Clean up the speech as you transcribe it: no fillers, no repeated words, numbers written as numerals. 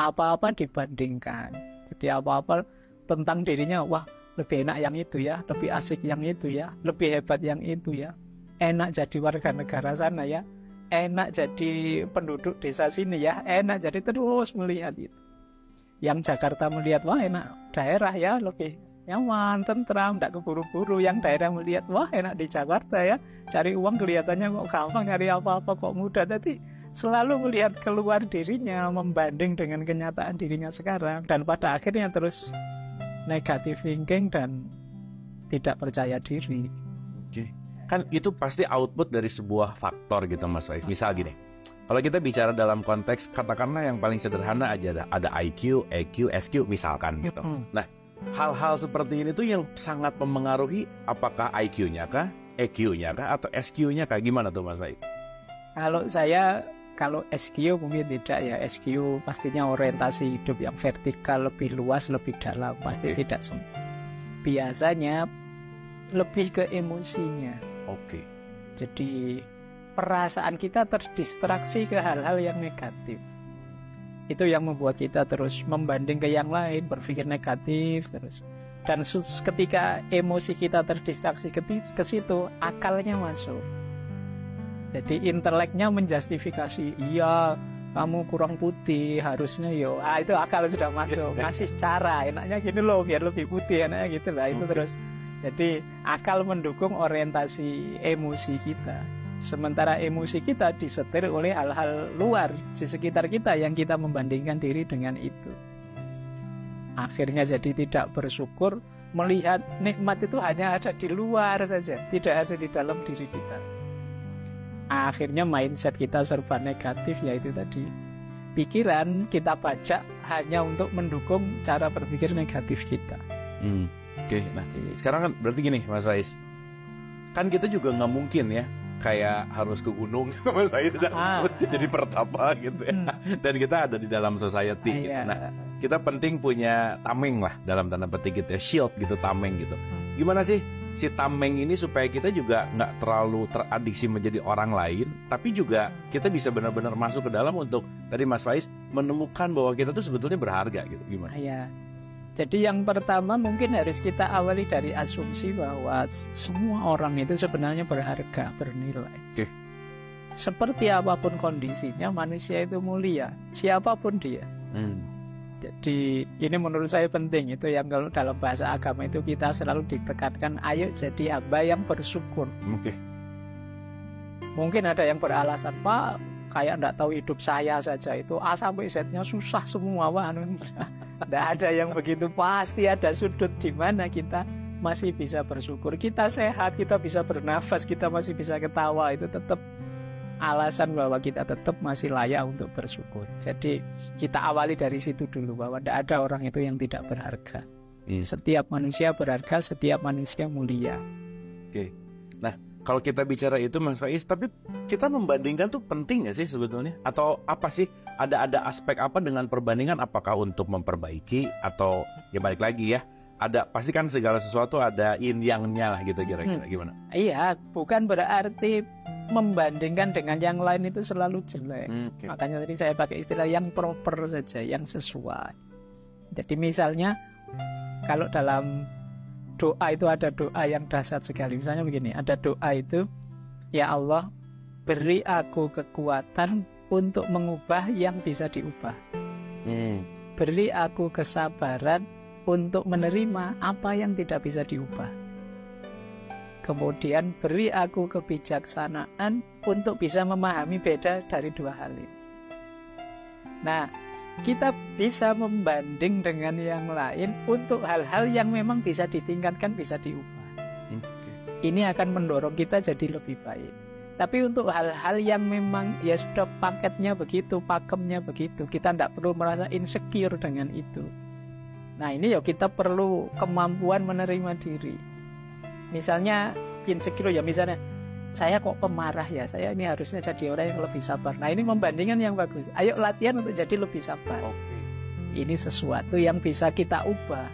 Apa-apa dibandingkan. Jadi apa-apa tentang dirinya, wah lebih enak yang itu ya, lebih asik yang itu ya, lebih hebat yang itu ya. Enak jadi warga negara sana ya, enak jadi penduduk desa sini ya, enak jadi terus melihat itu. Yang Jakarta melihat, wah enak daerah ya, lebih nyaman, tentram, tidak keburu-buru. Yang daerah melihat, wah enak di Jakarta ya, cari uang kelihatannya kok gampang, nyari apa-apa kok mudah. Tapi selalu melihat keluar dirinya, membanding dengan kenyataan dirinya sekarang, dan pada akhirnya terus negative thinking dan tidak percaya diri. Oke. Kan itu pasti output dari sebuah faktor gitu Mas Faiz. Misal gini, kalau kita bicara dalam konteks katakanlah yang paling sederhana aja, ada IQ, EQ, SQ misalkan gitu. Nah, hal-hal seperti ini tuh yang sangat mempengaruhi apakah IQ-nya kah, EQ-nya kah, atau SQ-nya kah, gimana tuh Mas Faiz? Kalau SQ mungkin tidak ya. SQ pastinya orientasi hidup yang vertikal, lebih luas, lebih dalam, pasti tidak semua. Biasanya lebih ke emosinya. Oke. Jadi perasaan kita terdistraksi ke hal-hal yang negatif. Itu yang membuat kita terus membanding ke yang lain, berpikir negatif terus. Dan ketika emosi kita terdistraksi ke situ, akalnya masuk. Jadi inteleknya menjustifikasi, iya kamu kurang putih, harusnya yo. Itu akal sudah masuk, ngasih cara, enaknya gini loh biar lebih putih, enaknya gitu lah. Itu terus. Jadi akal mendukung orientasi emosi kita. Sementara emosi kita disetir oleh hal-hal luar di sekitar kita yang kita membandingkan diri dengan itu. Akhirnya jadi tidak bersyukur, melihat nikmat itu hanya ada di luar saja, tidak ada di dalam diri kita. Akhirnya mindset kita serba negatif, yaitu tadi pikiran kita baca hanya untuk mendukung cara berpikir negatif kita. Oke. Nah sekarang kan berarti gini Mas Faiz, kan kita juga nggak mungkin ya kayak harus ke gunung Mas Faiz jadi pertapa gitu ya. Dan kita ada di dalam society gitu. Nah kita penting punya tameng lah dalam tanda petik gitu ya, shield gitu, tameng gitu. Gimana sih si tameng ini supaya kita juga nggak terlalu teradiksi menjadi orang lain, tapi juga kita bisa benar-benar masuk ke dalam untuk tadi Mas Faiz menemukan bahwa kita tuh sebetulnya berharga gitu. Gimana? Ya, jadi yang pertama mungkin harus kita awali dari asumsi bahwa semua orang itu sebenarnya berharga, bernilai. Oke. Seperti apapun kondisinya, manusia itu mulia, siapapun dia. Jadi ini menurut saya penting, itu yang kalau dalam bahasa agama itu kita selalu ditekankan, ayo jadi hamba yang bersyukur. Oke. Mungkin ada yang beralasan, Pak, kayak enggak tahu hidup saya saja itu A sampai Z-nya susah semua, Pak. Enggak ada yang begitu, pasti ada sudut di mana kita masih bisa bersyukur. Kita sehat, kita bisa bernafas, kita masih bisa ketawa, itu tetap alasan bahwa kita tetap masih layak untuk bersyukur. Jadi kita awali dari situ dulu, bahwa tidak ada orang itu yang tidak berharga. Setiap manusia berharga, setiap manusia mulia. Oke. Nah kalau kita bicara itu Mas Faiz, tapi kita membandingkan tuh penting nggak sih sebetulnya? Atau apa sih, ada aspek apa dengan perbandingan? Apakah untuk memperbaiki atau ya balik lagi ya, ada pasti kan segala sesuatu ada yin yang-nya lah gitu, kira-kira gimana? Iya, bukan berarti membandingkan dengan yang lain itu selalu jelek. Makanya tadi saya pakai istilah yang proper saja, yang sesuai. Jadi misalnya kalau dalam doa itu ada doa yang dahsyat sekali. Misalnya begini, ada doa itu, ya Allah, beri aku kekuatan untuk mengubah yang bisa diubah. Beri aku kesabaran untuk menerima apa yang tidak bisa diubah. Kemudian beri aku kebijaksanaan untuk bisa memahami beda dari dua hal ini. Nah, kita bisa membanding dengan yang lain untuk hal-hal yang memang bisa ditingkatkan, bisa diubah. Ini akan mendorong kita jadi lebih baik. Tapi untuk hal-hal yang memang ya sudah paketnya begitu, pakemnya begitu, kita tidak perlu merasa insecure dengan itu. Nah ini ya kita perlu kemampuan menerima diri. Misalnya insecure ya, misalnya saya kok pemarah ya, saya ini harusnya jadi orang yang lebih sabar. Nah ini membandingkan yang bagus. Ayo latihan untuk jadi lebih sabar. Ini sesuatu yang bisa kita ubah.